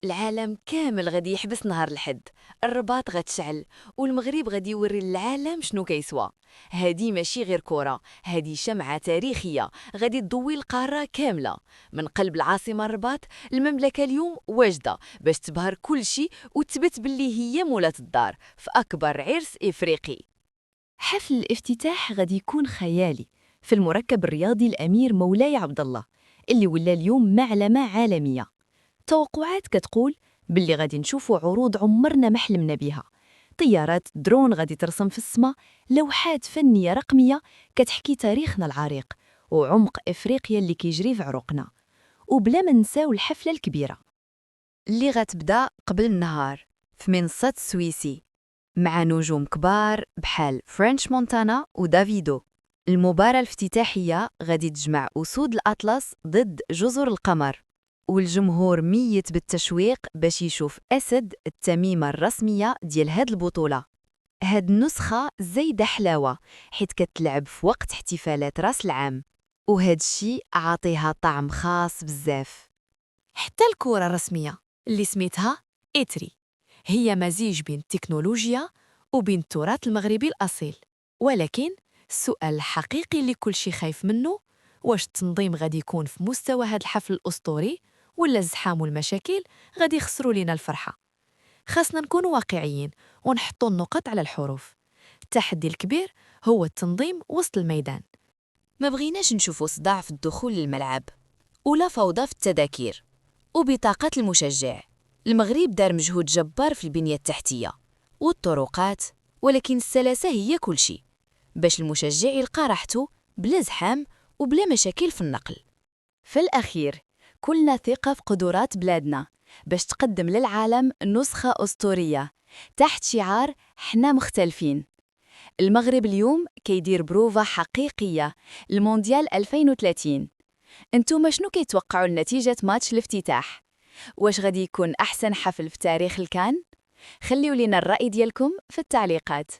العالم كامل غادي يحبس نهار الحد. الرباط غتشعل والمغرب غادي يوري للعالم شنو كيسوى. هادي ماشي غير كرة، هادي شمعة تاريخية غادي تضوي القارة كاملة. من قلب العاصمة الرباط، المملكة اليوم واجدة باش تبهر كل شي وتثبت باللي هي مولاة الدار في أكبر عرس إفريقي. حفل الافتتاح غادي يكون خيالي في المركب الرياضي الأمير مولاي عبد الله، اللي ولا اليوم معلمة عالمية. توقعات كتقول باللي غادي نشوفوا عروض عمرنا ما حلمنا بها. طيارات درون غادي ترسم في السماء، لوحات فنية رقمية كتحكي تاريخنا العريق وعمق إفريقيا اللي كيجري في عروقنا. وبلا ما نساو الحفلة الكبيرة اللي غتبدا قبل النهار في منصة سويسي مع نجوم كبار بحال فرنش مونتانا ودافيدو. المباراة الافتتاحية غادي تجمع أسود الأطلس ضد جزر القمر، والجمهور ميت بالتشويق باش يشوف أسد التميمة الرسمية ديال هاد البطولة. هاد النسخة زايدة حلاوة حيت كتلعب في وقت احتفالات راس العام، وهاد الشي عاطيها طعم خاص بزاف. حتى الكرة الرسمية اللي سميتها إتري هي مزيج بين التكنولوجيا وبين التراث المغربي الأصيل. ولكن السؤال الحقيقي اللي كل شي خايف منه، واش التنظيم غادي يكون في مستوى هذا الحفل الأسطوري، ولا الزحام والمشاكل غادي يخسروا لنا الفرحة؟ خاصنا نكونوا واقعيين ونحطوا النقط على الحروف. التحدي الكبير هو التنظيم وسط الميدان. ما بغيناش نشوفوا صداع في الدخول للملعب ولا فوضى في التذاكير وبطاقة المشجع. المغرب دار مجهود جبار في البنية التحتية والطرقات، ولكن السلاسة هي كل شيء باش المشجع يلقى راحته بلا زحام وبلا مشاكل في النقل. في الأخير، كلنا ثقة في قدرات بلادنا باش تقدم للعالم نسخة أسطورية تحت شعار حنا مختلفين. المغرب اليوم كيدير بروفة حقيقية المونديال 2030. انتوما شنو كيتوقعوا لنتيجة ماتش الافتتاح؟ واش غادي يكون أحسن حفل في تاريخ الكان؟ خليوا لنا الرأي ديالكم في التعليقات.